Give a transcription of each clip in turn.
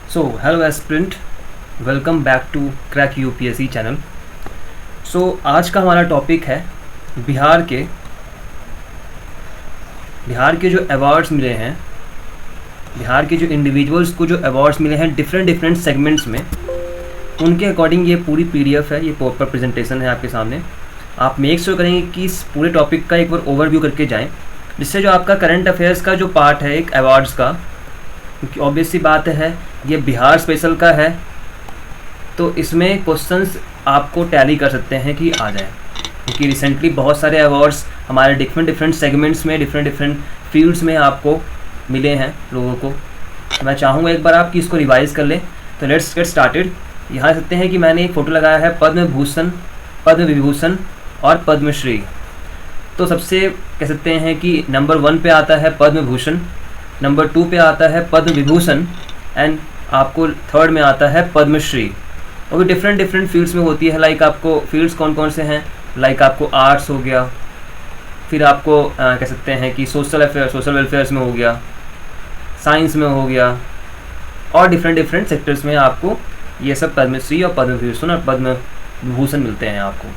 So hello aspirant, welcome back to crack UPSC channel. आज का हमारा टॉपिक है बिहार के जो अवार्ड्स मिले हैं, बिहार के जो इंडिविजुअल्स को जो अवार्ड्स मिले हैं डिफरेंट सेगमेंट्स में, उनके अकॉर्डिंग ये पूरी पीडीएफ है, ये प्रॉपर प्रेजेंटेशन है आपके सामने। आप मेक श्योर करेंगे कि इस पूरे टॉपिक का एक बार ओवरव्यू करके जाएं, जिससे जो आपका करंट अफेयर्स का जो पार्ट है एक अवार्ड्स का, क्योंकि ऑब्वियस सी बात है ये बिहार स्पेशल का है, तो इसमें क्वेश्चंस आपको टैली कर सकते हैं कि आ जाए, क्योंकि रिसेंटली बहुत सारे अवार्ड्स हमारे डिफरेंट सेगमेंट्स में डिफरेंट फील्ड्स में आपको मिले हैं लोगों को। तो मैं चाहूँगा एक बार आप कि इसको रिवाइज़ कर लें। तो लेट्स गेट स्टार्टेड। यहाँ सकते हैं कि मैंने एक फ़ोटो लगाया है पद्म भूषण, पद्म विभूषण और पद्मश्री। तो सबसे कह सकते हैं कि नंबर 1 पे आता है पद्म भूषण, नंबर 2 पे आता है पद्म विभूषण एंड आपको थर्ड में आता है पद्मश्री। और भी डिफरेंट फील्ड्स में होती है। लाइक आपको फील्ड्स कौन कौन से हैं, लाइक आपको आर्ट्स हो गया, फिर आपको कह सकते हैं कि सोशल वेलफेयर्स में हो गया, साइंस में हो गया, और डिफरेंट सेक्टर्स में आपको ये सब पद्मश्री और पद्म विभूषण और पद्म विभूषण मिलते हैं आपको।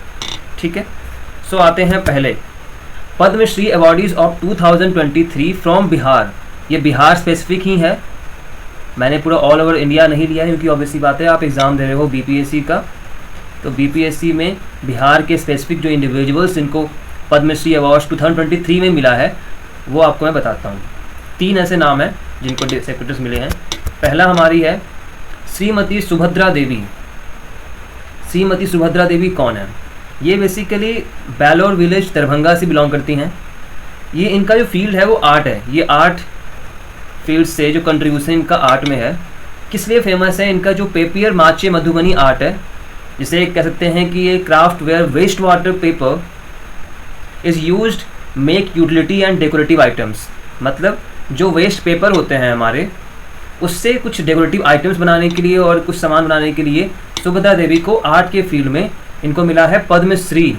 ठीक है, आते हैं पहले Padma Shri awardees of 2023 from Bihar. ये बिहार स्पेसिफिक ही है, मैंने पूरा ऑल ओवर इंडिया नहीं लिया है, क्योंकि ऑब्वियसली बात है आप एग्ज़ाम दे रहे हो बीपीएससी का, तो बीपीएससी में बिहार के स्पेसिफिक जो इंडिविजुअल्स इनको पद्मश्री अवार्ड्स 2023 में मिला है वो आपको मैं बताता हूँ। 3 ऐसे नाम हैं जिनको सेक्रेटरीज मिले हैं। पहला हमारी है श्रीमती सुभद्रा देवी। श्रीमती सुभद्रा देवी कौन है? ये बेसिकली बैलोर विलेज दरभंगा से बिलोंग करती हैं। ये इनका जो फील्ड है वो आर्ट है। ये आर्ट फील्ड से जो कंट्रीब्यूशन इनका आर्ट में है, किस लिए फेमस है? इनका जो पेपियर माचे मधुबनी आर्ट है, जिसे कह सकते हैं कि ये craft where waste water paper is used make utility and decorative items. मतलब जो वेस्ट पेपर होते हैं हमारे, उससे कुछ डेकोरेटिव आइटम्स बनाने के लिए और कुछ सामान बनाने के लिए सुभद्रा देवी को आर्ट के फील्ड में इनको मिला है पद्मश्री।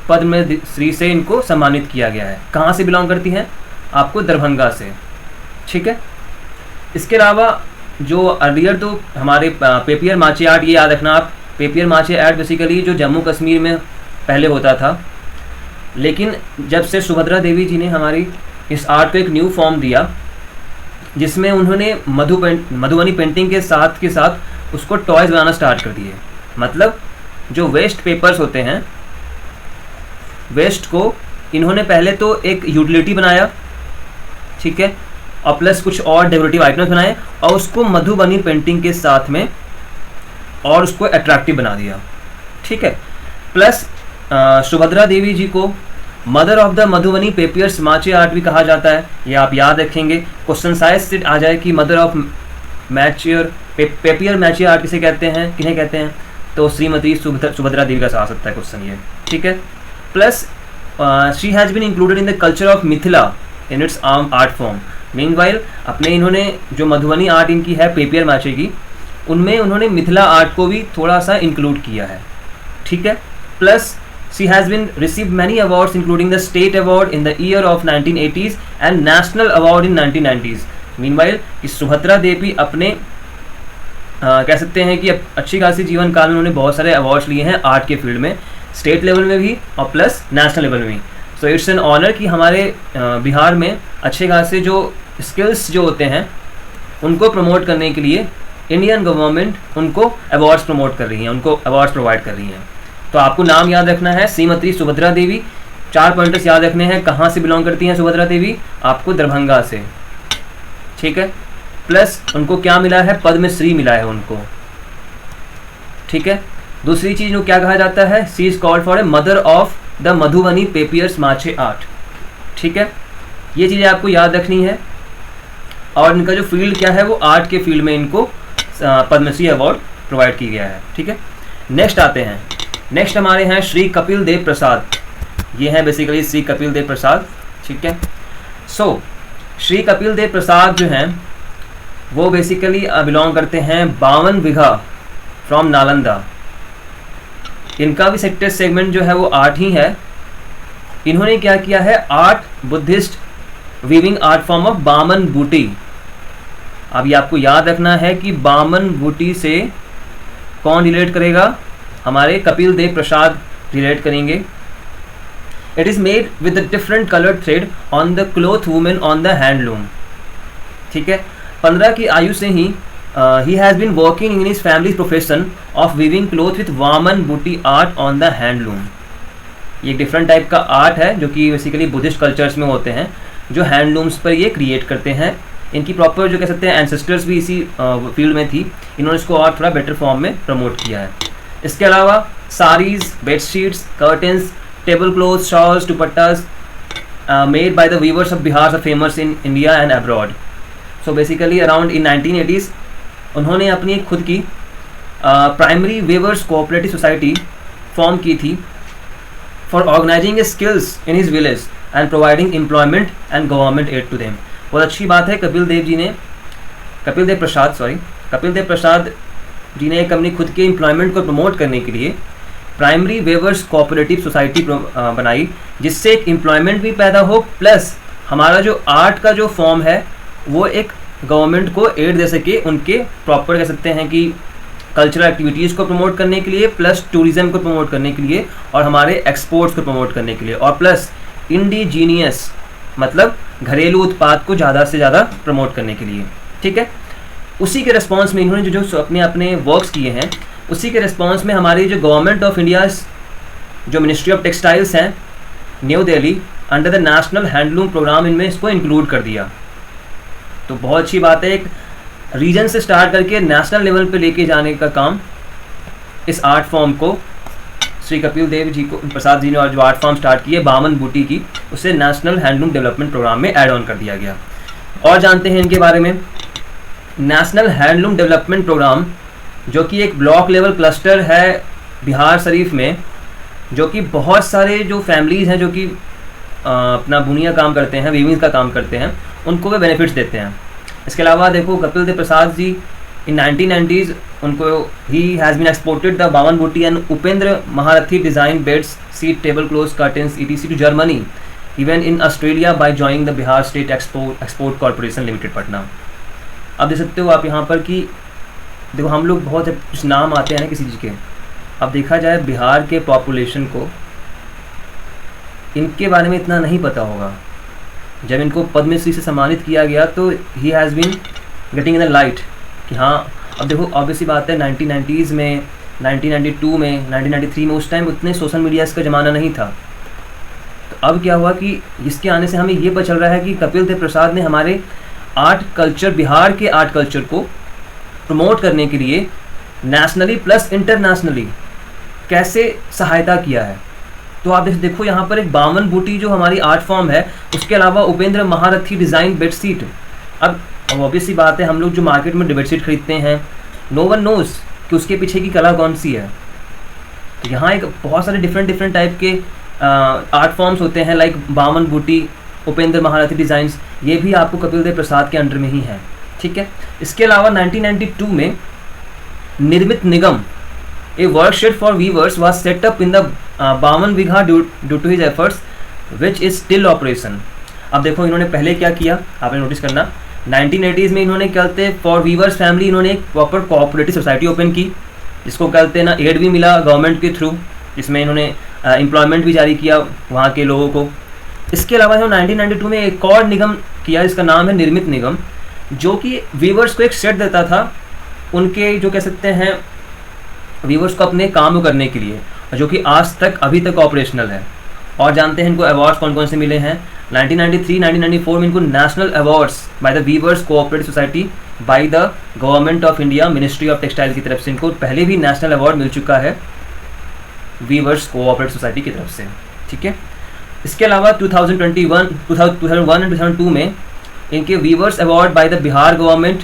पद्मश्री से इनको सम्मानित किया गया है। कहाँ से बिलोंग करती हैं? आपको दरभंगा से। ठीक है, इसके अलावा जो अर्लियर तो हमारे पेपियर माचे आर्ट, ये याद रखना आप, पेपियर माचे आर्ट बेसिकली जो जम्मू कश्मीर में पहले होता था, लेकिन जब से सुभद्रा देवी जी ने हमारी इस आर्ट को एक न्यू फॉर्म दिया, जिसमें उन्होंने मधुबनी पेंटिंग के साथ उसको टॉयज़ बनाना स्टार्ट कर दिए। मतलब जो वेस्ट पेपर्स होते हैं, वेस्ट को इन्होंने पहले तो एक यूटिलिटी बनाया, ठीक है, और प्लस कुछ और डेकोरेटिव आइटम्स बनाए और उसको मधुबनी पेंटिंग के साथ में और उसको अट्रैक्टिव बना दिया। ठीक है, प्लस सुभद्रा देवी जी को mother of the Madhubani papier mache art भी कहा जाता है। ये आप याद रखेंगे, क्वेश्चन साइज से आ जाए कि मदर ऑफ पेपियर मैचे आर्ट किसे कहते हैं, किन्हें कहते हैं, तो श्रीमती सुभद्रा देवी का आ सकता है क्वेश्चन ये। ठीक है, plus she has been included in the culture of Mithila in its art form. Meanwhile अपने इन्होंने जो मधुबनी आर्ट इनकी है पेपियर मैचे की, उनमें उन्होंने मिथिला आर्ट को भी थोड़ा सा इंक्लूड किया है। ठीक है, plus she has been received many awards including the state award in the year of 1980s and national award in 1990s। Meanwhile इस सुभद्रा देवी अपने कह सकते हैं कि अच्छी खासी जीवन काल में उन्होंने बहुत सारे अवार्ड्स लिए हैं आर्ट के फील्ड में, स्टेट लेवल में भी और प्लस नेशनल लेवल में भी। सो इट्स एन ऑनर कि हमारे बिहार में अच्छे खासे जो स्किल्स जो होते हैं उनको प्रमोट करने के लिए इंडियन गवर्नमेंट उनको अवार्ड्स प्रमोट कर रही है, उनको अवार्ड्स प्रोवाइड कर रही हैं। तो आपको नाम याद रखना है श्रीमती सुभद्रा देवी। 4 पॉइंटर्स याद रखने हैं। कहाँ से बिलोंग करती हैं सुभद्रा देवी? आपको दरभंगा से। ठीक है, प्लस उनको क्या मिला है? पद्मश्री मिला है उनको। ठीक है, दूसरी चीज़ जो क्या कहा जाता है, she is called for a mother of the Madhubani papier mache art. ठीक है, ये चीज़ें आपको याद रखनी है। और इनका जो फील्ड क्या है वो आर्ट के फील्ड में इनको पद्मश्री अवार्ड प्रोवाइड किया गया है। ठीक है, नेक्स्ट आते हैं। नेक्स्ट हमारे हैं श्री कपिल देव प्रसाद। ये हैं बेसिकली श्री कपिल देव प्रसाद। ठीक है, श्री कपिल देव प्रसाद जो हैं वो बेसिकली बिलोंग करते हैं 52 बीघा फ्रॉम नालंदा। इनका भी सेक्टर सेगमेंट जो है वो आर्ट ही है। इन्होंने क्या किया है, art Buddhist weaving art form of Baman Buti. अब ये आपको याद रखना है कि बामन बूटी से कौन रिलेट करेगा, हमारे कपिल देव प्रसाद रिलेट करेंगे। It is made with the different coloured thread on the cloth women on the handloom. ठीक है, 15 की आयु से ही he has been working in his family profession of weaving cloth with Vaman Buti art on the handloom. ये एक different type का art है जो कि बेसिकली बुद्धिस्ट कल्चर्स में होते हैं, जो हैंडलूम्स पर ये क्रिएट करते हैं। इनकी प्रॉपर जो कह सकते हैं एंसेस्टर्स भी इसी फील्ड में थी, इन्होंने इसको और थोड़ा बेटर फॉर्म में प्रमोट किया है। इसके अलावा saris, bedsheets, curtains, table cloths, shawls, dupattas made by the weavers of Bihar are famous in India and abroad. So basically around in 1980s उन्होंने अपनी एक खुद की primary weavers cooperative society form की थी for organising skills in his village and providing employment and government aid to them. बहुत अच्छी बात है, कपिल देव प्रसाद जी ने एक अपनी खुद के एम्प्लॉयमेंट को प्रमोट करने के लिए प्राइमरी वेवर्स कोऑपरेटिव सोसाइटी बनाई, जिससे एक एम्प्लॉयमेंट भी पैदा हो, प्लस हमारा जो आर्ट का जो फॉर्म है वो एक गवर्नमेंट को एड दे सके उनके प्रॉपर कह सकते हैं कि कल्चरल एक्टिविटीज़ को प्रमोट करने के लिए, प्लस टूरिज़्म को प्रमोट करने के लिए और हमारे एक्सपोर्ट्स को प्रमोट करने के लिए, और प्लस इंडिजीनियस मतलब घरेलू उत्पाद को ज़्यादा से ज़्यादा प्रमोट करने के लिए। ठीक है, उसी के रिस्पॉन्स में इन्होंने जो अपने वर्क्स किए हैं, उसी के रिस्पॉन्स में हमारी जो गवर्नमेंट ऑफ इंडिया जो मिनिस्ट्री ऑफ टेक्सटाइल्स हैं new Delhi, under the national handloom programme इनमें इसको इंक्लूड कर दिया। तो बहुत अच्छी बात है, एक रीजन से स्टार्ट करके नेशनल लेवल पे लेके जाने का काम इस आर्ट फॉर्म को श्री कपिल देव जी को प्रसाद जी ने और जो आर्ट फॉर्म स्टार्ट की है बामन बूटी की, उसे नेशनल हैंडलूम डेवलपमेंट प्रोग्राम में ऐड ऑन कर दिया गया। और जानते हैं इनके बारे में। नेशनल हैंडलूम डेवलपमेंट प्रोग्राम जो कि एक ब्लॉक लेवल क्लस्टर है बिहार शरीफ में, जो कि बहुत सारे जो फैमिलीज़ हैं जो कि अपना बुनिया काम करते हैं, वीविंग का काम करते हैं, उनको वे बेनिफिट्स देते हैं। इसके अलावा देखो कपिल देव प्रसाद जी इन 1990s उनको he has been exported the Baman Buti and Upendra Maharathi design beds, sheet, table cloths, curtains etc to Germany, even in Australia by joining the Bihar state export corporation limited Patna. अब देख सकते हो आप यहाँ पर कि देखो हम लोग बहुत कुछ नाम आते हैं ना किसी चीज़ के। अब देखा जाए बिहार के पॉपुलेशन को इनके बारे में इतना नहीं पता होगा। जब इनको पद्मश्री से सम्मानित किया गया तो he has been getting in the light कि हाँ, अब देखो ऑब्वियसली बात है 1990s में, 1992 में, 1993 में, उस टाइम उतने सोशल मीडियाज़ का ज़माना नहीं था। तो अब क्या हुआ कि इसके आने से हमें ये पता चल रहा है कि कपिल देव प्रसाद ने हमारे आर्ट कल्चर, बिहार के आर्ट कल्चर को प्रमोट करने के लिए नेशनली प्लस इंटरनेशनली कैसे सहायता किया है। तो आप देखो यहाँ पर एक बामन बूटी जो हमारी आर्ट फॉर्म है, उसके अलावा उपेंद्र महारथी डिज़ाइन बेडशीट। अब ऑब्वियसली बात है, हम लोग जो मार्केट में बेडशीट खरीदते हैं, नो वन नोज़ कि उसके पीछे की कला कौन सी है। तो यहाँ एक बहुत सारे डिफरेंट टाइप के आर्ट फॉर्म्स होते हैं, लाइक बामन बूटी, उपेंद्र महारथी डिज़ाइंस, ये भी आपको कपिल देव प्रसाद के अंडर में ही है। ठीक है, इसके अलावा 1992 में निर्मित निगम a workshop for weavers was set up in the Baman Bigha due to his efforts which is still operation. अब देखो इन्होंने पहले क्या किया, आपने नोटिस करना, 1980s में इन्होंने क्या कहते हैं फॉर वीवर्स फैमिली, इन्होंने एक प्रॉपर कोऑपरेटिव सोसाइटी ओपन की, जिसको कहते हैं ना एड भी मिला गवर्नमेंट के थ्रू, जिसमें इन्होंने एम्प्लॉयमेंट भी जारी किया वहाँ के लोगों को। इसके अलावा इन्होंने 1992 में एक और निगम किया जिसका नाम है निर्मित निगम, जो कि वीवर्स को एक सेट देता था उनके जो कह सकते हैं वीवर्स को अपने काम करने के लिए, जो कि आज तक अभी तक ऑपरेशनल है। और जानते हैं इनको अवार्ड्स कौन कौन से मिले हैं। 1993 1994 में इनको national awards by the weavers cooperative society by the government of India ministry of textile की तरफ से इनको पहले भी नेशनल अवार्ड मिल चुका है वीवर्स कोऑपरेटिव सोसाइटी की तरफ से। ठीक है, इसके अलावा 2001 एंड 2002 में इनके weavers award by the Bihar government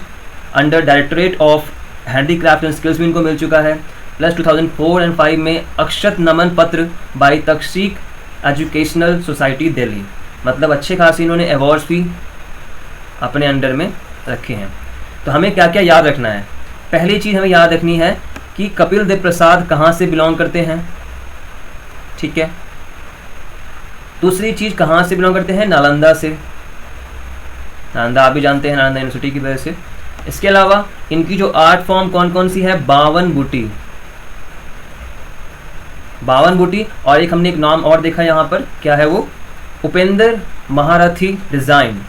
under directorate of handicraft and skills भी इनको मिल चुका है। प्लस 2004 एंड 5 में अक्षत नमन पत्र बाय तक्षशिक एजुकेशनल सोसाइटी दिल्ली, मतलब अच्छे खासे इन्होंने अवार्ड्स भी अपने अंडर में रखे हैं। तो हमें क्या क्या याद रखना है, पहली चीज़ हमें याद रखनी है कि कपिल देव प्रसाद कहाँ से बिलोंग करते हैं। ठीक है, दूसरी चीज़ कहाँ से बिलोंग करते हैं, नालंदा से। नालंदा आप भी जानते हैं, नालंदा यूनिवर्सिटी की वजह से। इसके अलावा इनकी जो आर्ट फॉर्म कौन कौन सी है, बावन बूटी, और एक हमने एक नाम और देखा यहाँ पर, क्या है वो, उपेंद्र महारथी डिज़ाइन,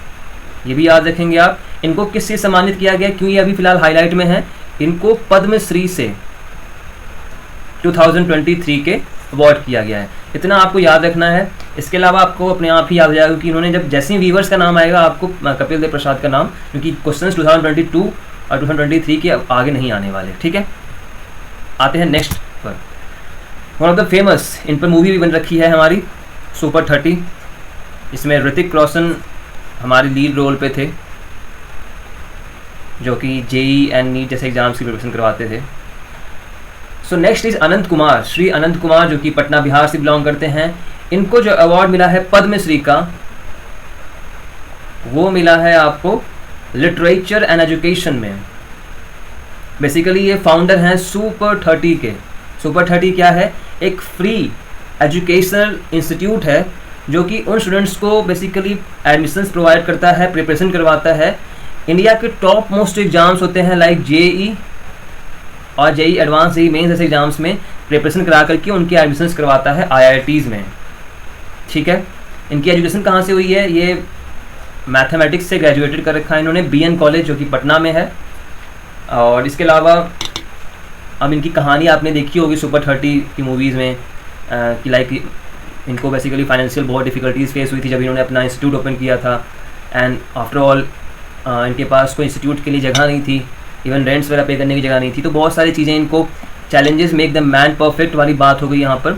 ये भी याद रखेंगे आप। इनको किससे सम्मानित किया गया, क्यों ये अभी फिलहाल हाईलाइट में है, इनको पद्मश्री से 2023 के अवार्ड किया गया है, इतना आपको याद रखना है। इसके अलावा आपको अपने आप ही याद हो जाएगा कि इन्होंने जब जैसे ही वीवर्स का नाम आएगा आपको कपिल देव प्रसाद का नाम, क्योंकि क्वेश्चंस 2022 और 2023 के आगे नहीं आने वाले, ठीक है। आते हैं नेक्स्ट पर, वन ऑफ द फेमस, इन पर मूवी भी बन रखी है हमारी सुपर 30, इसमें ऋतिक रोशन हमारे लीड रोल पे थे, जो कि जेई एंड नीट जैसे एग्जाम्स की प्रिपरेशन करवाते थे। सो नेक्स्ट इज अनंत कुमार, श्री अनंत कुमार, जो कि पटना बिहार से बिलोंग करते हैं। इनको जो अवार्ड मिला है पद्मश्री का, वो मिला है आपको लिटरेचर एंड एजुकेशन में। बेसिकली ये फाउंडर हैं सुपर 30 के। सुपर 30 क्या है, एक फ्री एजुकेशनल इंस्टीट्यूट है जो कि उन स्टूडेंट्स को बेसिकली एडमिशंस प्रोवाइड करता है, प्रिपरेशन करवाता है। इंडिया के टॉप मोस्ट एग्जाम्स होते हैं लाइक जेई और जेई एडवांस, जेई मेंस जैसे एग्जाम्स में प्रिपरेशन करा करके उनकी एडमिशंस करवाता है आईआईटीज़ में, ठीक है। इनकी एजुकेशन कहाँ से हुई है, ये मैथमेटिक्स से ग्रेजुएटेड कर रखा है इन्होंने, बीएन कॉलेज जो कि पटना में है। और इसके अलावा अब इनकी कहानी आपने देखी होगी सुपर 30 की मूवीज़ में, कि लाइक इनको बेसिकली फाइनेंशियल बहुत डिफ़िकल्टीज़ फेस हुई थी जब इन्होंने अपना इंस्टीट्यूट ओपन किया था, एंड आफ्टर ऑल इनके पास कोई इंस्टीट्यूट के लिए जगह नहीं थी, इवन रेंट्स वगैरह पे करने की जगह नहीं थी, तो बहुत सारी चीज़ें, इनको challenges make the man perfect वाली बात हो गई यहाँ पर।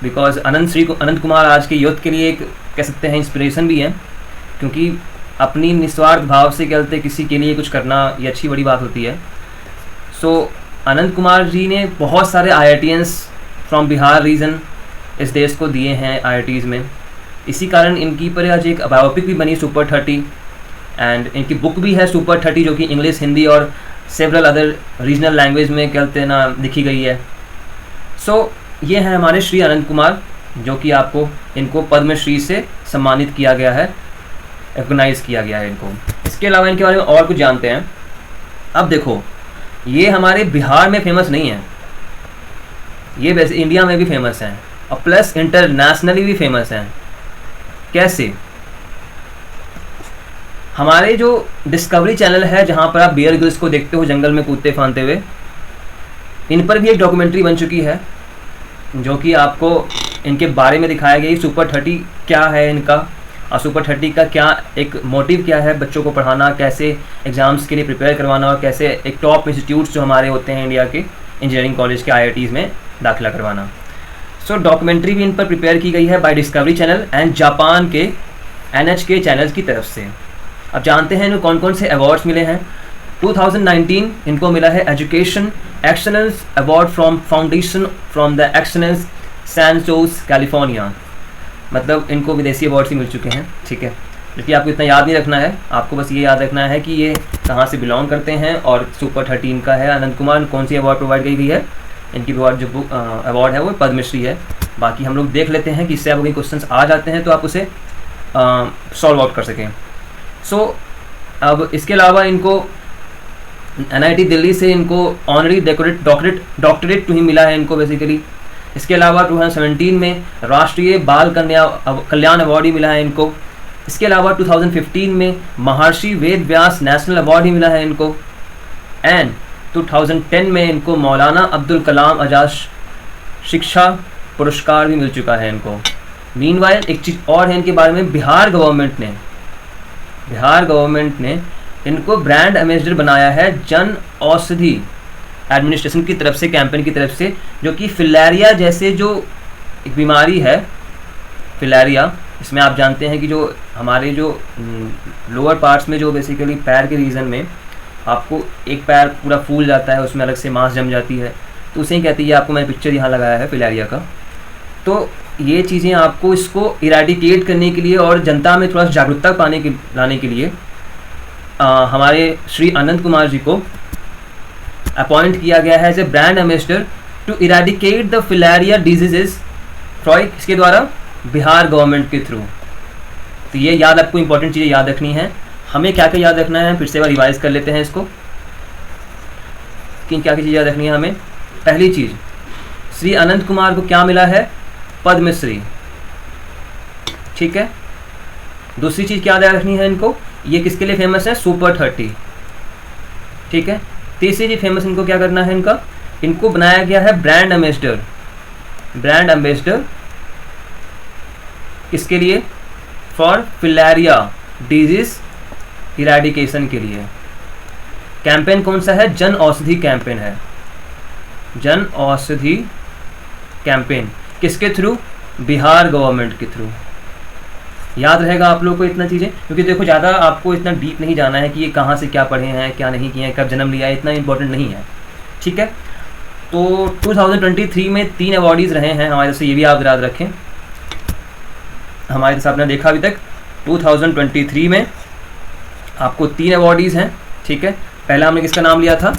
बिकॉज अनंत कुमार आज के यूथ के लिए एक कह सकते हैं इंस्पिरेशन भी है, क्योंकि अपनी निस्वार्थ भाव से कहते किसी के लिए कुछ करना ये अच्छी बड़ी बात होती है। सो अनंत कुमार जी ने बहुत सारे IITians फ्रॉम बिहार रीजन इस देश को दिए हैं IITs में, इसी कारण इनकी पर आज एक बायोपिक भी बनी सुपर 30, एंड इनकी बुक भी है सुपर 30 जो कि इंग्लिश, हिंदी और सेवरल अदर रीजनल लैंग्वेज में कहते हैं ना लिखी गई है। सो ये हैं हमारे श्री अनंत कुमार, जो कि आपको इनको पद्मश्री से सम्मानित किया गया है, रिकॉग्नाइज किया गया है इनको। इसके अलावा इनके बारे में और कुछ जानते हैं। अब देखो, ये हमारे बिहार में फेमस नहीं है, ये वैसे इंडिया में भी फेमस हैं और प्लस इंटरनेशनली भी फेमस हैं। कैसे, हमारे जो डिस्कवरी चैनल है जहाँ पर आप बियर ग्रिल्स को देखते हो जंगल में कूदते फांदते हुए, इन पर भी एक डॉक्यूमेंट्री बन चुकी है जो कि आपको इनके बारे में दिखाया गया, सुपर 30 क्या है इनका, और सुपर 30 का क्या एक मोटिव क्या है, बच्चों को पढ़ाना, कैसे एग्ज़ाम्स के लिए प्रिपेयर करवाना, और कैसे एक टॉप इंस्टीट्यूट्स जो हमारे होते हैं इंडिया के इंजीनियरिंग कॉलेज के IITs में दाखिला करवाना। सो डॉक्यूमेंट्री भी इन पर प्रिपेयर की गई है by Discovery channel and Japan के NHK चैनल्स की तरफ से। अब जानते हैं इनको कौन कौन से अवार्ड्स मिले हैं। 2019 इनको मिला है education excellence award from foundation from the excellence San Jose California, मतलब इनको विदेशी अवार्ड्स ही मिल चुके हैं, ठीक है। लेकिन आपको इतना याद नहीं रखना है, आपको बस ये याद रखना है कि ये कहाँ से बिलोंग करते हैं और सुपर 13 का है। अनंत कुमार कौन सी अवार्ड प्रोवाइड की गई है, इनकी अवार्ड जो बुक अवार्ड है वो पद्मश्री है। बाकी हम लोग देख लेते हैं कि इससे आपको क्वेश्चंस आ जाते हैं तो आप उसे सॉल्व आउट कर सकें। सो अब इसके अलावा इनको NIT दिल्ली से इनको ऑनरी डॉक्टरेट टू ही मिला है इनको बेसिकली। इसके अलावा 2017 में राष्ट्रीय बाल कल्याण अवार्ड ही मिला है इनको। इसके अलावा 2015 में महर्षि वेद व्यास नेशनल अवार्ड ही मिला है इनको। एंड 2010 में इनको मौलाना अब्दुल कलाम आज़ाद शिक्षा पुरस्कार भी मिल चुका है इनको। मीनवाइल एक चीज़ और है इनके बारे में, बिहार गवर्नमेंट ने इनको ब्रांड एम्बेसडर बनाया है जन औषधि एडमिनिस्ट्रेशन की तरफ से, कैंपेन की तरफ से, जो कि फिलेरिया जैसे जो एक बीमारी है, फिलेरिया, इसमें आप जानते हैं कि जो हमारे जो लोअर पार्ट्स में जो बेसिकली पैर के रीजन में आपको एक पैर पूरा फूल जाता है, उसमें अलग से मांस जम जाती है, तो उसे ही कहती है। आपको मैंने पिक्चर यहाँ लगाया है फिलेरिया का। तो ये चीज़ें आपको इसको इरेडिकेट करने के लिए और जनता में थोड़ा जागरूकता लाने के लिए हमारे श्री अनंत कुमार जी को अपॉइंट किया गया है as a brand ambassador to eradicate the filaria diseases फ्रॉय, इसके द्वारा बिहार गवर्नमेंट के थ्रू। तो ये याद आपको इंपॉर्टेंट चीज़ें याद रखनी है। हमें क्या क्या याद रखना है, फिर से बार रिवाइज कर लेते हैं इसको कि क्या क्या चीज़ याद रखनी है हमें। पहली चीज़, श्री अनंत कुमार को क्या मिला है, पद्मश्री, ठीक है। दूसरी चीज़ क्या याद रखनी है इनको, ये किसके लिए फेमस है, सुपर 30, ठीक है। तीसरी चीज़ फेमस इनको क्या करना है, इनको बनाया गया है ब्रांड एम्बेसडर। ब्रांड एम्बेसडर किसके लिए, फॉर फिलेरिया डिजीज इरेडिकेशन के लिए। कैंपेन कौन सा है, जन औषधि कैंपेन है, जन औषधि कैंपेन। किसके थ्रू, बिहार गवर्नमेंट के थ्रू। याद रहेगा आप लोगों को इतना चीज़ें, क्योंकि देखो ज़्यादा आपको इतना डीप नहीं जाना है कि ये कहाँ से क्या पढ़े हैं, क्या नहीं किए हैं, कब जन्म लिया है, इतना इंपॉर्टेंट नहीं है, ठीक है। तो 2023 में 3 अवॉर्डीज़ रहे हैं हमारे से, ये भी आप याद रखें। हमारे साथ आपने देखा अभी तक 2023 में आपको 3 अवॉर्डीज़ हैं, ठीक है। पहला हमने किसका नाम लिया था,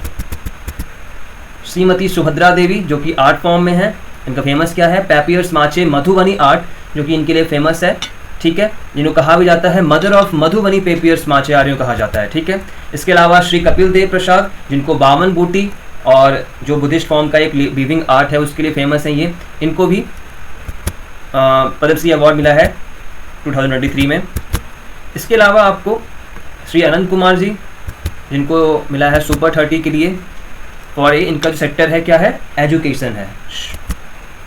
श्रीमती सुभद्रा देवी, जो कि आर्ट फॉर्म में है। इनका फेमस क्या है, पैपियर्स माचे मधुबनी आर्ट, जो कि इनके लिए फेमस है, ठीक है। जिनको कहा भी जाता है मदर ऑफ मधुबनी पेपियर्स माचे आर्यों कहा जाता है, ठीक है। इसके अलावा श्री कपिल देव प्रसाद, जिनको बावन बूटी और जो बुद्धिस्ट फॉर्म का एक वीविंग आर्ट है उसके लिए फेमस है ये, इनको भी पद्मश्री अवार्ड मिला है 2023 में। इसके अलावा आपको श्री अनंत कुमार जी, जिनको मिला है सुपर 30 के लिए, और इनका जो सेक्टर है क्या है, एजुकेशन है।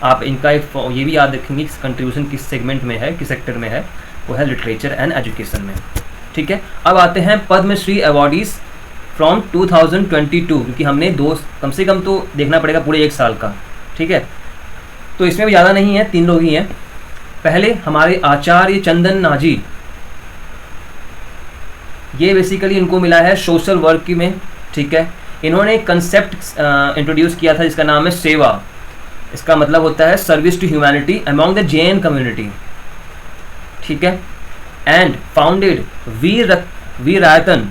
आप इनका एक ये भी याद रखेंगे कंट्रीब्यूशन किस सेगमेंट में है, किस सेक्टर में है, वो है लिटरेचर एंड एजुकेशन में, ठीक है। अब आते हैं पद्मश्री अवार्डीज़ फ्रॉम 2022, क्योंकि हमने कम से कम तो देखना पड़ेगा पूरे 1 साल का, ठीक है। तो इसमें भी ज़्यादा नहीं है, 3 लोग ही हैं। पहले हमारे आचार्य चंदन नाजी, ये बेसिकली इनको मिला है सोशल वर्क में, ठीक है। इन्होंने एक कंसेप्ट इंट्रोड्यूस किया था जिसका नाम है सेवा। इसका मतलब होता है service to humanity among the Jain community, ठीक है। And founded Veerayatan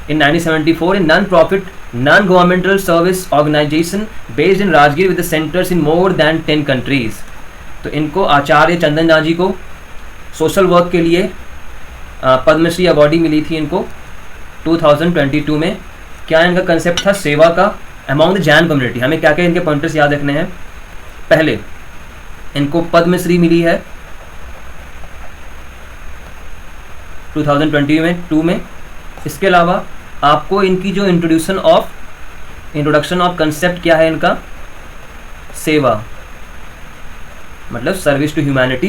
in 1974 a non-profit non-governmental service organization based in Rajgir with the centers in more than 10 countries। तो इनको आचार्य चंदन नाजी को सोशल वर्क के लिए पद्मश्री अवार्डी मिली थी इनको 2022 में। क्या इनका कंसेप्ट था, सेवा का अमॉन्ग द जैन कम्युनिटी। हमें क्या क्या इनके पॉइंटर्स याद रखने हैं। पहले इनको पद्मश्री मिली है 2022 में। इसके अलावा आपको इनकी जो इंट्रोडक्शन ऑफ कंसेप्ट क्या है इनका, सेवा मतलब सर्विस टू ह्यूमैनिटी,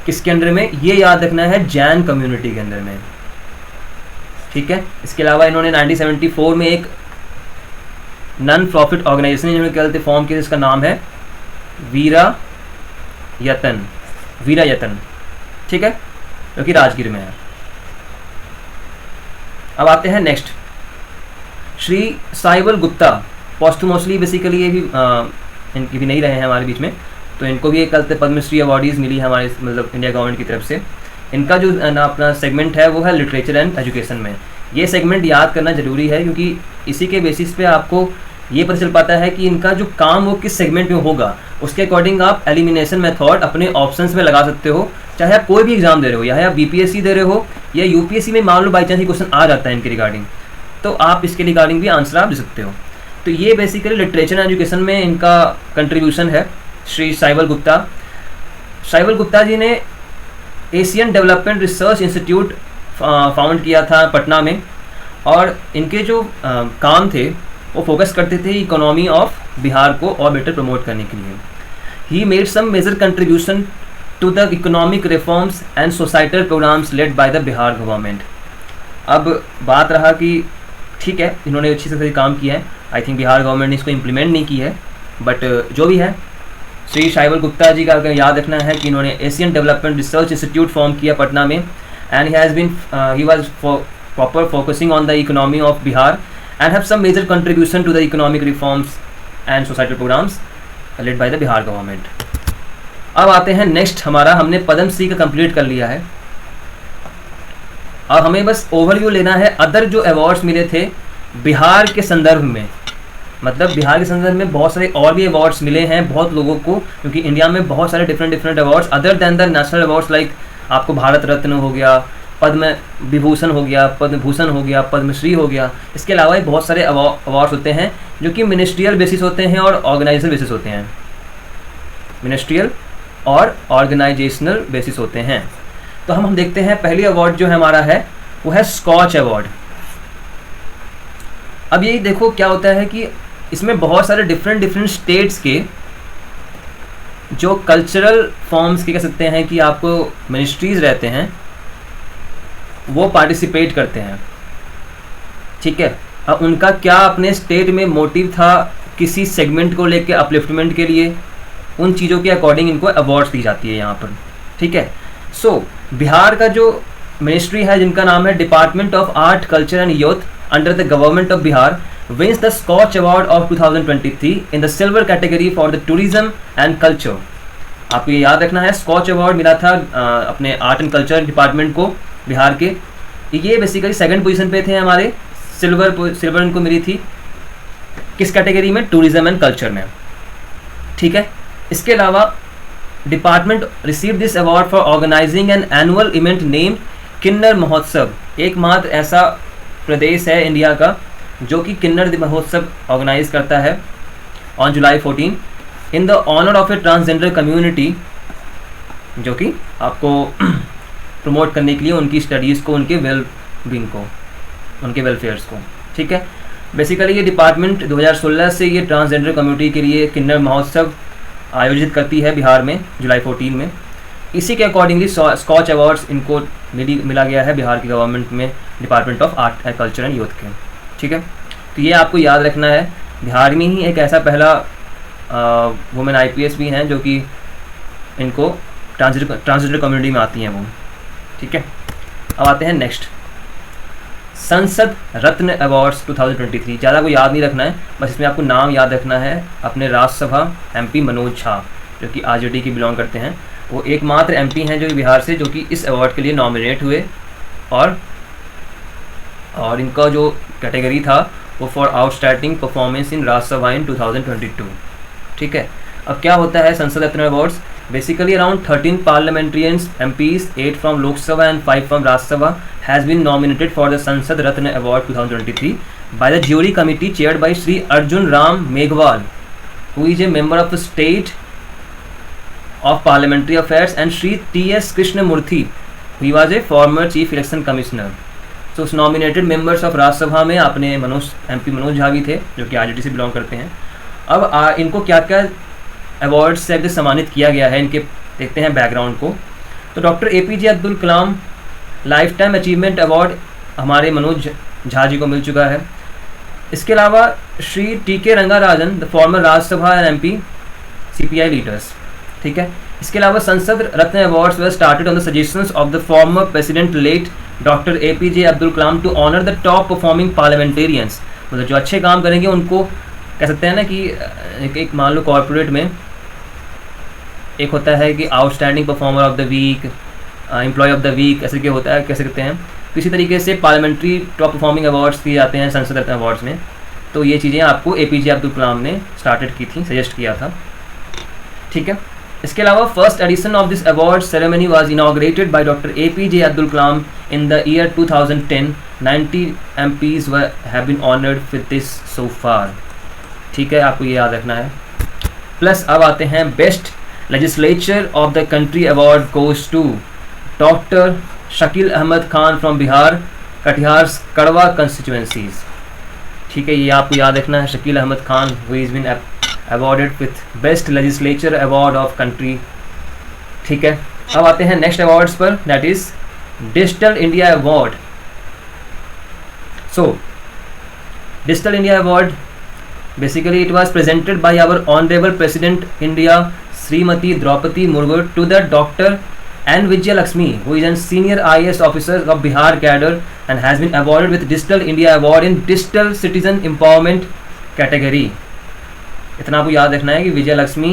किसके अंडर में, ये याद रखना है, जैन कम्युनिटी के अंदर में, ठीक है। इसके अलावा इन्होंने 1974 में एक नॉन प्रॉफिट ऑर्गेनाइजेशन इन्होंने क्या फॉर्म किया, जिसका नाम है वीरायतन, ठीक है, जो कि राजगीर में है। अब आते हैं next, Shri Saibal Gupta, posthumously basically ये भी इनकी भी नहीं रहे हैं हमारे बीच में, तो इनको भी एक कल पद्मश्री अवार्डीज़ मिली है हमारे मतलब इंडिया गवर्नमेंट की तरफ से। इनका जो अपना सेगमेंट है वो है लिटरेचर एंड एजुकेशन में। ये सेगमेंट याद करना ज़रूरी है, क्योंकि इसी के बेसिस पे आपको ये पता चल पाता है कि इनका जो काम वो किस सेगमेंट में होगा। उसके अकॉर्डिंग आप एलिमिनेशन मेथड अपने ऑप्शंस में लगा सकते हो, चाहे आप कोई भी एग्जाम दे रहे हो, या आप बीपीएससी दे रहे हो या यूपीएससी में मान लो बाई चांस क्वेश्चन आ जाता है इनके रिगार्डिंग, तो आप इसके रिगार्डिंग भी आंसर आप दे सकते हो। तो ये बेसिकली लिटरेचर एंड एजुकेशन में इनका कंट्रीब्यूशन है। श्री साइबल गुप्ता जी ने Asian development research institute found किया था पटना में, और इनके जो काम थे वो फोकस करते थे इकोनॉमी ऑफ बिहार को और बेटर प्रमोट करने के लिए। He made some major contribution to the economic reforms and societal programmes led by the Bihar government. अब बात रहा कि ठीक है इन्होंने अच्छी से काम किया है, आई थिंक बिहार गवर्नमेंट ने इसको इम्प्लीमेंट नहीं की है, बट जो भी है श्री साइबल गुप्ता जी का अगर याद रखना है कि इन्होंने Asian development research institute form किया पटना में, and he was proper focusing on the economy of Bihar and have some major contribution to the economic reforms and societal programmes led by the Bihar government. अब आते हैं नेक्स्ट, हमने पद्मश्री का complete कर लिया है। अब हमें बस ओवरव्यू लेना है अदर जो अवार्ड्स मिले थे बिहार के संदर्भ में, मतलब बिहार के संदर्भ में बहुत सारे और भी अवार्ड्स मिले हैं बहुत लोगों को, क्योंकि इंडिया में बहुत सारे different awards other than the national awards, like आपको भारत रत्न हो गया पद्म विभूषण हो गया, पद्म भूषण हो गया, पद्मश्री हो गया। इसके अलावा बहुत सारे अवार्ड्स होते हैं जो कि मिनिस्ट्रियल बेसिस होते हैं और ऑर्गेनाइजेशनल बेसिस होते हैं, मिनिस्ट्रियल और ऑर्गेनाइजेशनल बेसिस होते हैं। तो हम देखते हैं पहली अवार्ड जो है हमारा है वो है स्कॉच अवार्ड। अब ये देखो क्या होता है कि इसमें बहुत सारे डिफरेंट स्टेट्स के जो कल्चरल फॉर्म्स के कह सकते हैं कि आपको मिनिस्ट्रीज रहते हैं वो पार्टिसिपेट करते हैं, ठीक है। अब उनका क्या अपने स्टेट में मोटिव था किसी सेगमेंट को लेके अपलिफ्टमेंट के लिए, उन चीज़ों के अकॉर्डिंग इनको अवार्ड्स दी जाती है यहाँ पर, ठीक है। सो बिहार का जो मिनिस्ट्री है जिनका नाम है department of art culture and youth under the government of Bihar wins the Scotch Award of 2023 in the silver category for the tourism and culture। आपको ये याद रखना है, स्कॉच अवार्ड मिला था अपने आर्ट एंड कल्चर डिपार्टमेंट को बिहार के। ये बेसिकली सेकंड पोजीशन पे थे हमारे, सिल्वर इनको मिली थी किस कैटेगरी में, टूरिज्म एंड कल्चर में, ठीक है। इसके अलावा department receive this award for organising an annual event named Kinnar Mahotsav. एकमात्र ऐसा प्रदेश है इंडिया का जो कि किन्नर महोत्सव ऑर्गेनाइज करता है on July 14 in the honour of a transgender community, जो कि आपको प्रमोट करने के लिए उनकी स्टडीज़ को, उनके वेल बीइंग को, उनके वेलफेयर्स को, ठीक है। बेसिकली ये डिपार्टमेंट 2016 से ये ट्रांसजेंडर कम्युनिटी के लिए किन्नर महोत्सव आयोजित करती है बिहार में जुलाई 14 में। इसी के अकॉर्डिंगली स्कॉच अवार्ड्स इनको मिला गया है बिहार की गवर्नमेंट में department of art and culture and youth के, ठीक है। तो ये आपको याद रखना है, बिहार में ही एक ऐसा पहला वुमेन IPS भी हैं जो कि इनको ट्रांसजेंडर कम्युनिटी में आती हैं वो, ठीक है। अब आते हैं नेक्स्ट, संसद रत्न अवार्ड्स 2023। ज़्यादा को याद नहीं रखना है, बस इसमें आपको नाम याद रखना है अपने राज्यसभा MP मनोज झा जो कि RJD के बिलोंग करते हैं। वो एकमात्र MP हैं जो बिहार से जो कि इस अवार्ड के लिए नॉमिनेट हुए, और इनका जो कैटेगरी था वो for outstanding performance in Rajya Sabha in 2022, ठीक है। अब क्या होता है Sansad Ratna awards, basically around 13 parliamentarians MPs, 8 from Lok Sabha and 5 from Rajya Sabha has been nominated for the Sansad Ratna award 2023 by the jury committee chaired by Shri Arjun Ram Meghwal who is a member of the state of parliamentary affairs and Shri TS Krishnamurthy who was a former chief election commissioner. तो उस nominated members of Rajya Sabha में अपने MP Manoj Jha भी थे जो कि RJD से belong करते हैं। अब इनको क्या क्या अवार्ड से सम्मानित किया गया है, इनके देखते हैं बैकग्राउंड को। तो डॉक्टर APJ अब्दुल कलाम लाइफ टाइम अचीवमेंट अवार्ड हमारे मनोज झा जी को मिल चुका है। इसके अलावा Shri TK Rangarajan the former Rajya Sabha and MP CPI leaders, ठीक है। इसके अलावा Sansad Ratna awards were started on the suggestions of the former president late doctor APJ Abdul Kalam to honour the top performing parliamentarians. मतलब जो अच्छे काम करेंगे उनको कह सकते हैं ना कि एक मान लो कॉर्पोरेट में एक होता है कि outstanding performer of the week, employee of the week, ऐसे क्या होता है, कह सकते हैं। किसी तरीके से पार्लियामेंट्री टॉप परफॉर्मिंग अवार्ड्स दिए जाते हैं संसद रत्न अवार्ड्स में। तो ये चीज़ें आपको APJ अब्दुल कलाम ने स्टार्टेड की थी, सजेस्ट किया था, ठीक है। इसके अलावा first edition of this award ceremony was inaugurated by doctor APJ Abdul Kalam in the year 2010। 90 MPs have been honoured with this so far, ठीक है, आपको ये याद रखना है। प्लस अब आते हैं best legislature of the country award goes to doctor Shakil Ahmad Khan from Bihar, Katihar Kadwa constituencies, ठीक है, ये आपको याद रखना है। Shakil Ahmad Khan who is been awarded with best legislature award of country, ठीक है। अब आते हैं नेक्स्ट अवार्ड्स पर, that is digital India award. So digital India award basically it was presented by our honourable president India Shrimati Draupadi Murmu to the doctor N Vijayalakshmi who is a senior IAS officer of Bihar cadre and has been awarded with Digital India Award in Digital Citizen Empowerment category। इतना आपको याद रखना है कि विजय लक्ष्मी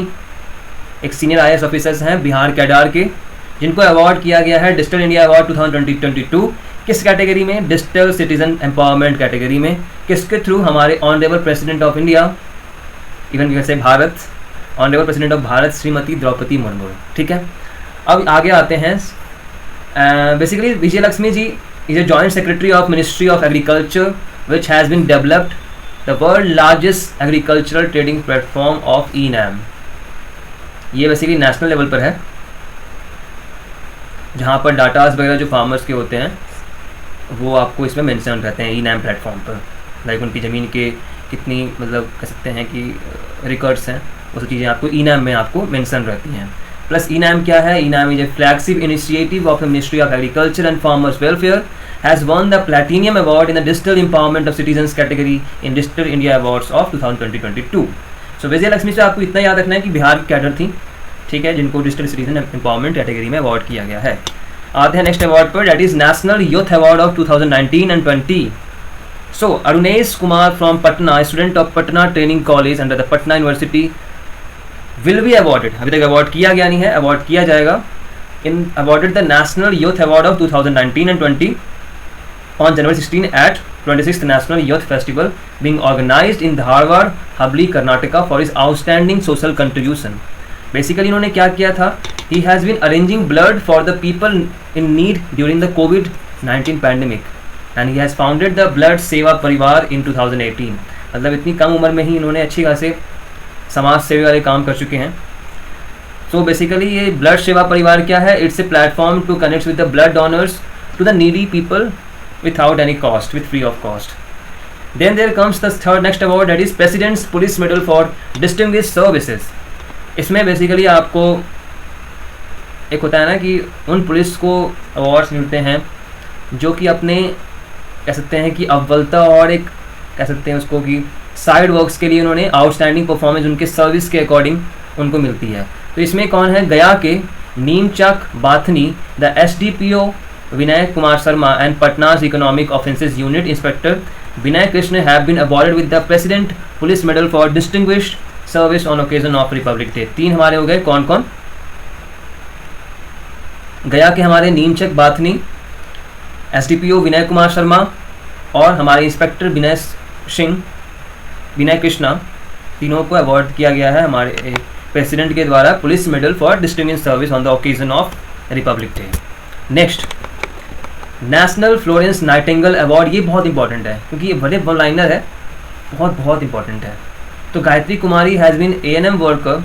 एक senior IAS officers हैं Bihar cadre के, जिनको अवार्ड किया गया है डिजिटल इंडिया अवार्ड 2022। किस कैटेगरी में? डिजिटल सिटीजन एम्पावरमेंट कैटेगरी में। किसके थ्रू? हमारे honourable president of India, even वैसे Bharat, honourable president of Bharat Shrimati Draupadi Murmu, ठीक है। अब आगे आते हैं Basically, Vijay Lakshmi ji is a joint secretary of Ministry of Agriculture, which has been developed the world largest agricultural trading platform of eNAM. ये basically national level पर है, जहाँ पर डाटास वगैरह जो फार्मर्स के होते हैं वो आपको इसमें मेंशन रहते हैं eNAM प्लेटफॉर्म पर. लाइक उनकी ज़मीन के कितनी मतलब कह सकते हैं कि रिकॉर्ड्स हैं, वो सब चीज़ें आपको eNAM में आपको मेंशन रहती हैं. प्लस eNAM क्या है? eNAM is a flagship initiative of the ministry of agriculture and farmers welfare, has one the platinum award in the digital empowerment of citizens category in digital India awards of 2022. सो विजय लक्ष्मी से आपको इतना याद रखना है कि बिहार की कैडर थी, ठीक है, जिनको डिजिटल सिटीजन एम्पावरमेंट कैटेगरी में अवार्ड किया गया है. आते हैं नेक्स्ट अवार्ड पर, that is national youth award of 2019 and 20. So Arunesh Kumar from Patna, student of Patna training college under the Patna university, will be awarded. अभी तक अवार्ड किया गया नहीं है, अवार्ड किया जाएगा. In awarded the national youth award of 2019 and 20 on January 16 at 26th National Youth Festival being organized in Dharwad, Hubli, Karnataka for his outstanding social contribution. Basically इन्होंने क्या किया था? He has been arranging blood for the people in need during the COVID-19 pandemic and he has founded the Blood Seva Parivar in 2018. मतलब इतनी कम उम्र में ही इन्होंने अच्छी खासे समाज सेवा वाले काम कर चुके हैं. So basically ये ब्लड सेवा परिवार क्या है? It's a platform to connect with the blood donors to the needy people without any cost, with free of cost. Then there comes the next award, that is President's Police Medal for Distinguished Services. इसमें basically आपको एक होता है ना कि उन police को awards मिलते हैं जो कि अपने कह सकते हैं कि अव्वलता और एक कह सकते हैं उसको कि साइड वर्क्स के लिए उन्होंने आउटस्टैंडिंग परफॉर्मेंस उनके सर्विस के अकॉर्डिंग उनको मिलती है. तो इसमें कौन है? गया के Neemchak Bathani the SDPO Vinay Kumar Sharma and Patna's Economic Offences Unit Inspector Vinay Krishna have been awarded with the President Police Medal for Distinguished Service on occasion of Republic Day. 3 हमारे हो गए. कौन कौन? गया के हमारे नीमचक बाथनी, SDPO विनय कुमार शर्मा और हमारे इंस्पेक्टर विनय कृष्णा, तीनों को अवार्ड किया गया है हमारे प्रेसिडेंट के द्वारा police medal for distinguished service on the occasion of Republic day. Next, national Florence Nightingale award. ये बहुत इंपॉर्टेंट है क्योंकि ये बड़े वन लाइनर है, बहुत इंपॉर्टेंट है. तो Gayatri Kumari has been A&M worker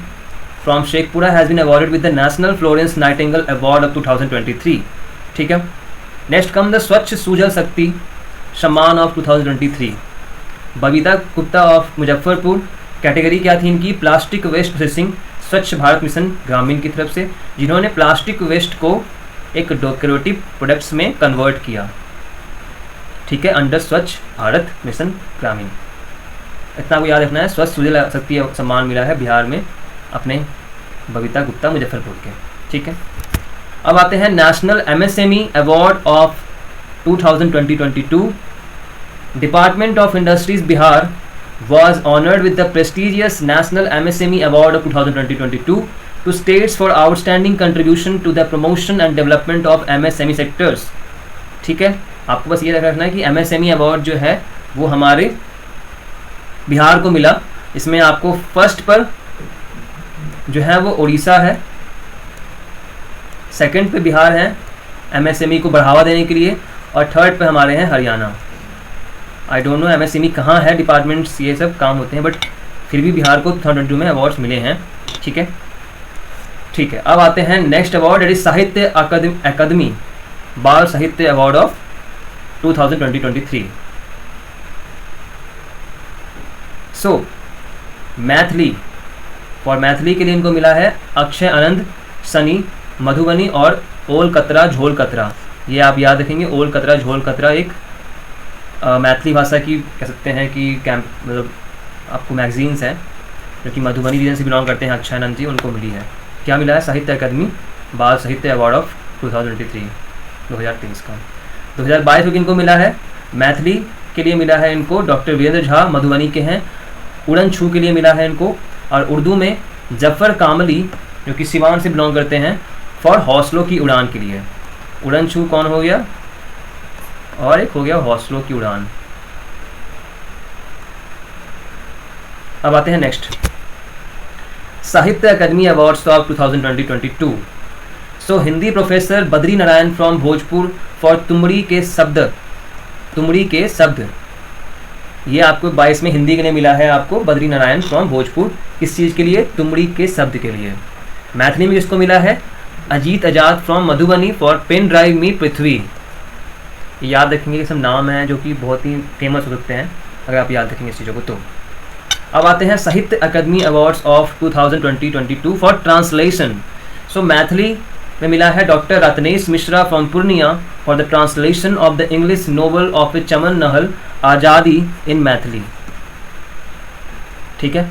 from Sheikhpura has been awarded with the national Florence Nightingale award of 2023. ठीक है. नेक्स्ट कम द स्वच्छ Sujal Shakti Samman of 2023. Babita Gupta of Muzaffarpur, category क्या थी इनकी? प्लास्टिक वेस्ट प्रोसेसिंग, स्वच्छ भारत मिशन ग्रामीण की तरफ से, जिन्होंने प्लास्टिक वेस्ट को एक डेकोरेटिव प्रोडक्ट्स में कन्वर्ट किया. ठीक है, अंडर स्वच्छ भारत मिशन ग्रामीण. इतना को याद रखना है. स्वच्छ सुजल शक्ति सम्मान मिला है बिहार में अपने बबीता गुप्ता मुजफ्फरपुर के. ठीक है. अब आते हैं national MSME award of 2022. Department of industries Bihar was honored with the prestigious National MSME Award of 2022 to states for outstanding contribution to the promotion and development of MSME sectors. ठीक है, आपको बस ये रखना है कि MSME अवार्ड जो है वो हमारे बिहार को मिला. इसमें आपको फर्स्ट पर जो है वो उड़ीसा है, सेकंड पे बिहार है MSME को बढ़ावा देने के लिए, और थर्ड पे हमारे हैं Haryana. I don't know MSME कहाँ है, डिपार्टमेंट्स ये सब काम होते हैं, बट फिर भी बिहार को 2022 में अवार्ड्स मिले हैं. ठीक है. ठीक है, अब आते हैं नेक्स्ट अवार्ड, इट इज साहित्य अकादमी बाल साहित्य award of 2023. So Maithili, for Maithili के लिए इनको मिला है अक्षय आनंद, सनी, मधुबनी और ओल कतरा झोल कतरा. ये आप याद रखेंगे, ओल कतरा झोल कतरा एक मैथिली भाषा की कह सकते हैं कि कैंप मतलब आपको मैगजीन्स हैं जो कि मधुबनी रीजन से बिलोंग करते हैं. अक्षय आनंद जी, उनको मिली है. क्या मिला है? साहित्य अकादमी बाल साहित्य अवार्ड ऑफ 2023 का. 2022 को किनको मिला है? मैथिली के लिए मिला है इनको डॉक्टर वीरेंद्र झा, मधुबनी के हैं. उड़न छू के लिए मिला है इनको, और उर्दू में जफ़र कामली जो कि सिवान से बिलोंग करते हैं, फॉर हौसलों की उड़ान के लिए. उड़न छू कौन हो गया? और एक हो गया हौसलों की उड़ान. अब आते हैं next, Sahitya Akademi awards of 2022. So Hindi professor Badri Narayan from Bhojpur for तुमड़ी के शब्द। ये आपको 22 में हिंदी के लिए मिला है आपको बद्री नारायण फ्रॉम भोजपुर, किस चीज़ के लिए? तुमड़ी के शब्द के लिए। मैथिली में किसको मिला है? Ajit Azad from Madhubani for pen drive मी पृथ्वी। याद रखेंगे, ये सब नाम हैं जो कि बहुत ही फेमस हो सकते हैं अगर आप याद रखेंगे इस चीज़ों को। तो अब आते हैं Sahitya Akademi awards of 2020-22 for translation. So Maithili में मिला है doctor Ratnesh Mishra from Purnia for the translation of the English novel of Chaman Nahal Azadi in Maithili. ठीक है,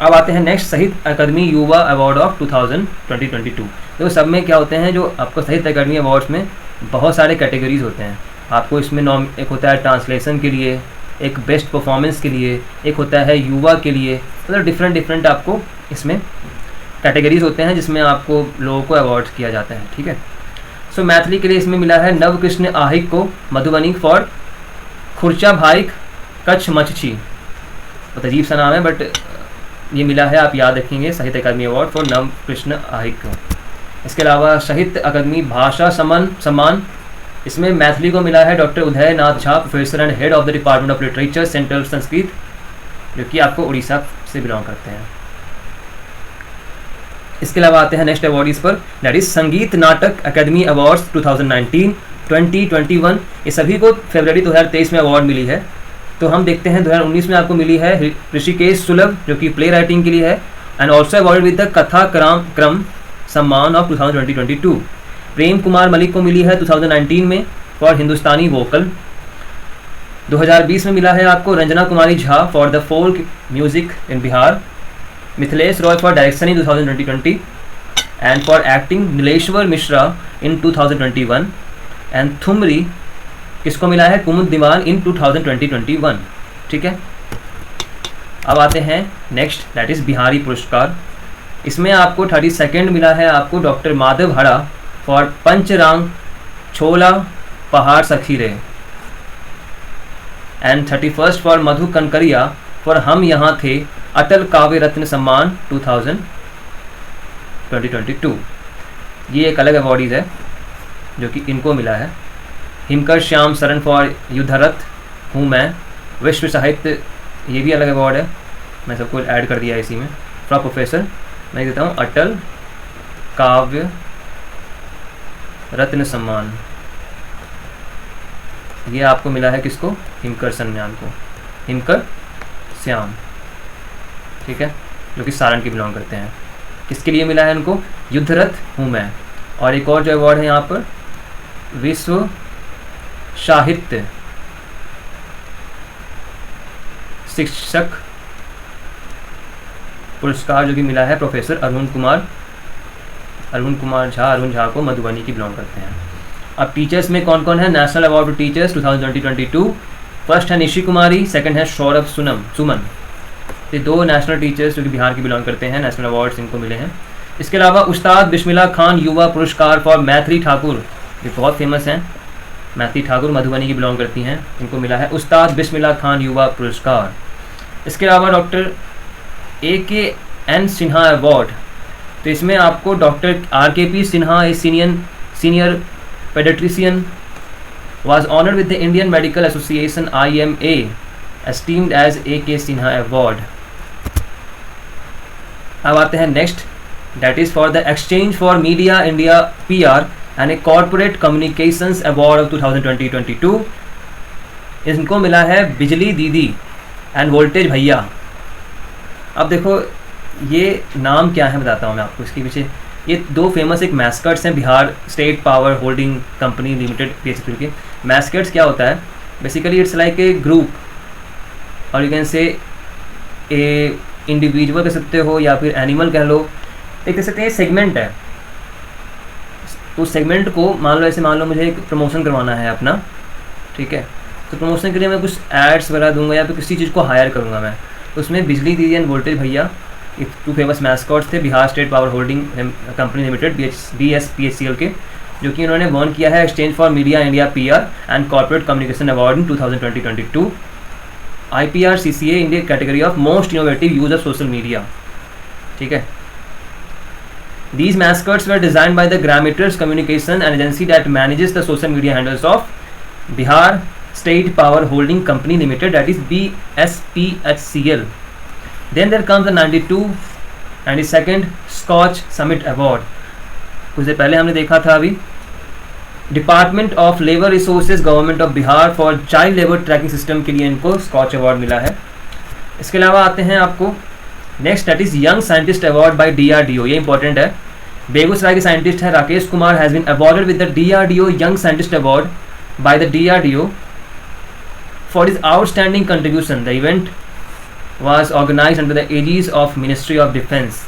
अब आते हैं नेक्स्ट साहित्य अकादमी युवा अवार्ड ऑफ 2020-22। तो सब में क्या होते हैं, जो आपको साहित्य अकादमी अवार्ड्स में बहुत सारे कैटेगरीज होते हैं। आपको इसमें एक होता है ट्रांसलेशन के लिए, एक बेस्ट परफॉर्मेंस के लिए, एक होता है युवा के लिए, मतलब डिफरेंट आपको इसमें कैटेगरीज होते हैं जिसमें आपको लोगों को अवार्ड किया जाता है। ठीक है, सो मैथिली के लिए इसमें मिला है नवकृष्ण आहिक को मधुबनी फॉर खुर्चा भाइक कच्छ मच्छी। बहुत अजीब सा नाम है बट ये मिला है, आप याद रखेंगे, साहित्य अकादमी अवार्ड फॉर नवकृष्ण आहिक को। इसके अलावा साहित्य अकादमी भाषा सम्मान, इसमें मैथिली को मिला है doctor Uday Nath Jha, professor and head of the department of literature central Sanskrit, जो कि आपको उड़ीसा से बिलोंग करते हैं। इसके अलावा आते हैं नेक्स्ट अवार्डीज पर, दैट इज संगीत नाटक अकादमी अवार्ड्स 2019, 2021। ये सभी को फरवरी 2023 में अवार्ड मिली है। तो हम देखते हैं 2019 में आपको मिली है ऋषिकेश सुलभ जो कि प्ले राइटिंग के लिए है, and also award with the कथा क्रम सम्मान ऑफ 2022। प्रेम कुमार मलिक को मिली है 2019 में फॉर हिंदुस्तानी वोकल। 2020 में मिला है आपको Ranjana Kumari Jha for the folk music in Bihar, Mithilesh Roy for direction in 2020 and for acting Nileshwar Mishra in 2021 and thumri किसको मिला है? कुमुद दीवान इन 2021। ठीक है, अब आते हैं नेक्स्ट, दैट इज बिहारी पुरस्कार। इसमें आपको 32nd मिला है आपको डॉक्टर माधव हड़ा फॉर पंचरांग छोला पहाड़ सखीरे, and 31st for Madhu Kankaria for हम यहाँ थे अटल काव्य रत्न सम्मान 2022। ये एक अलग अवार्डीज है जो कि इनको मिला है। हिमकर श्याम शरण फॉर युद्धरथ हूँ मैं, विश्व साहित्य, ये भी अलग अवार्ड है, मैं सबको ऐड कर दिया इसी में। फॉर प्रोफेसर मैं देता हूँ अटल काव्य रत्न सम्मान, ये आपको मिला है किसको? हिमकर श्याम को, हिमकर श्याम। ठीक है, जो कि सारण के बिलोंग करते हैं। किसके लिए मिला है इनको? युद्धरथ हूँ मैं। और एक और जो अवार्ड है यहाँ पर विश्व साहित्य शिक्षक पुरस्कार जो कि मिला है प्रोफेसर अरुण झा को, मधुबनी की बिलोंग करते हैं। अब टीचर्स में कौन कौन है? National award to teachers 2020-22, first है निशी कुमारी, सेकंड है सौरभ सुमन। ये दो नेशनल टीचर्स जो कि बिहार के बिलोंग करते हैं, नेशनल अवार्ड्स इनको मिले हैं। इसके अलावा उस्ताद बिस्मिल्लाह खान युवा पुरस्कार फॉर मैथिली ठाकुर, ये बहुत फेमस हैं, मैथिली ठाकुर मधुबनी की बिलोंग करती हैं, इनको मिला है उस्ताद बिस्मिल्लाह खान युवा पुरस्कार। इसके अलावा डॉक्टर AKN सिन्हा अवार्ड, तो इसमें आपको doctor RKP Sinha a senior paediatrician was honored with the Indian Medical Association IMA esteemed as AK Sinha Award। अब आते हैं next, that is for the Exchange for Media India PR and a Corporate Communications Award of 2020-22। इनको मिला है बिजली दीदी end voltage भैया। अब देखो ये नाम क्या है बताता हूँ मैं आपको इसके पीछे। ये दो फेमस एक मैस्कट्स हैं Bihar state power holding company limited PSP के। मैस्कट्स क्या होता है? Basically it's like a group, और you can say a individual कह सकते हो या फिर एनिमल कह लो, एक कह सकते हैं सेगमेंट है। तो सेगमेंट को मान लो मुझे एक प्रमोशन करवाना है अपना, ठीक है, तो प्रमोशन के लिए मैं कुछ एड्स वगैरह दूंगा या फिर किसी चीज़ को हायर करूँगा मैं, तो उसमें बिजली दीदी एंड वोल्टेज भैया टू फेमस मैस्कॉट्स थे Bihar state power holding company limited BSPHCL के, जो कि उन्होंने वॉन किया है exchange for media India PR and corporate communication award in 2020-22 IPR-CCA in the category of most innovative use of social media. ठीक है, These mascots were designed by the Grameter's communication, an agency that manages the social media handles of Bihar State Power Holding Company Limited, that is BSPHCL. Then there comes the 92nd Scotch Summit Award. कुछ देर पहले हमने देखा था अभी, department of labour resources government of Bihar for child labour tracking system के लिए इनको scotch award मिला है। इसके अलावा आते हैं आपको next, that is young scientist award by DRDO। ये इंपॉर्टेंट है। बेगूसराय के साइंटिस्ट है Rakesh Kumar has been awarded with the DRDO young scientist award by the DRDO for his outstanding contribution. The event was organised under the aegis of ministry of defence.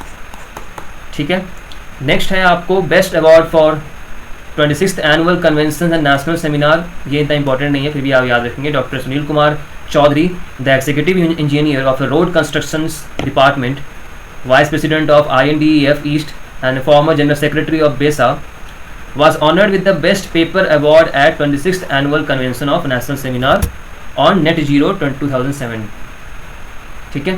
ठीक है। Next है आपको best award for 26th annual convention and national seminar. ये इतना important नहीं है, फिर भी आप याद रखेंगे। Doctor Sunil Kumar Chaudhary, the executive engineer of the road construction department, vice president of INDEF east and former general secretary of BESA, was honored with the best paper award at 26th annual convention of national seminar on net zero 2007। ठीक है।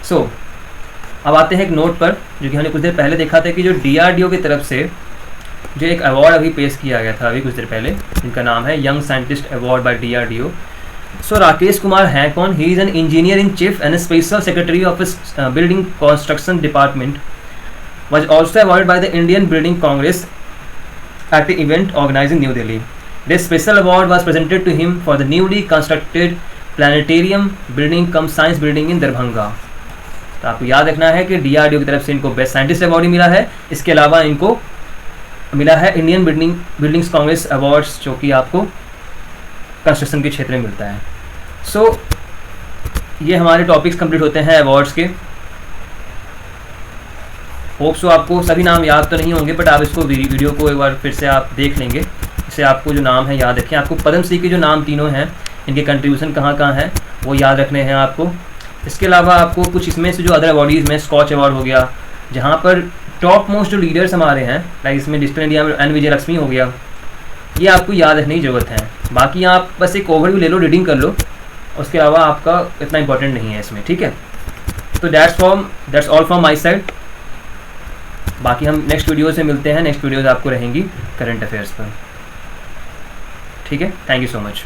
सो अब आते हैं एक note पर, जो कि हमने कुछ देर पहले देखा था कि जो DRDO की तरफ से जो एक अवार्ड अभी पेश किया गया था अभी कुछ देर पहले, जिनका नाम है young scientist award by DRDO। सो राकेश कुमार हैं कौन? He is an engineer in cheap and special secretary of building construction department, was also awarded by the Indian Building Congress at the event organized in New Delhi. This special award was presented to him for the newly constructed planetarium building cum science building in Darbhanga। तो आपको याद रखना है कि DRDO की तरफ से इनको बेस्ट साइंटिस्ट अवार्ड मिला है। इसके अलावा इनको मिला है इंडियन बिल्डिंग्स कांग्रेस अवार्ड्स, जो कि आपको कंस्ट्रक्शन के क्षेत्र में मिलता है। सो ये हमारे टॉपिक्स कंप्लीट होते हैं अवार्ड्स के। होप सो आपको सभी नाम याद तो नहीं होंगे, बट आप इसको वीडियो को एक बार फिर से आप देख लेंगे, इससे आपको जो नाम है याद रखें। आपको पद्मश्री के जो नाम तीनों हैं, इनके कंट्रीब्यूशन कहाँ कहाँ हैं वो याद रखने हैं आपको। इसके अलावा आपको कुछ इसमें से जो अदर अवार्डीज़ में स्कॉच अवार्ड हो गया, जहाँ पर टॉप मोस्ट जो लीडर्स हमारे हैं, लाइक इसमें डिजिटल इंडिया में N विजयलक्ष्मी हो गया, ये आपको याद रखने की ज़रूरत है। बाकी आप बस एक ओवरव्यू ले लो, रीडिंग कर लो, उसके अलावा आपका इतना इंपॉर्टेंट नहीं है इसमें। ठीक है। तो that's all from my side. बाकी हम नेक्स्ट वीडियो से मिलते हैं। नेक्स्ट वीडियोज़ आपको रहेंगी करंट अफेयर्स पर। ठीक है। Thank you so much.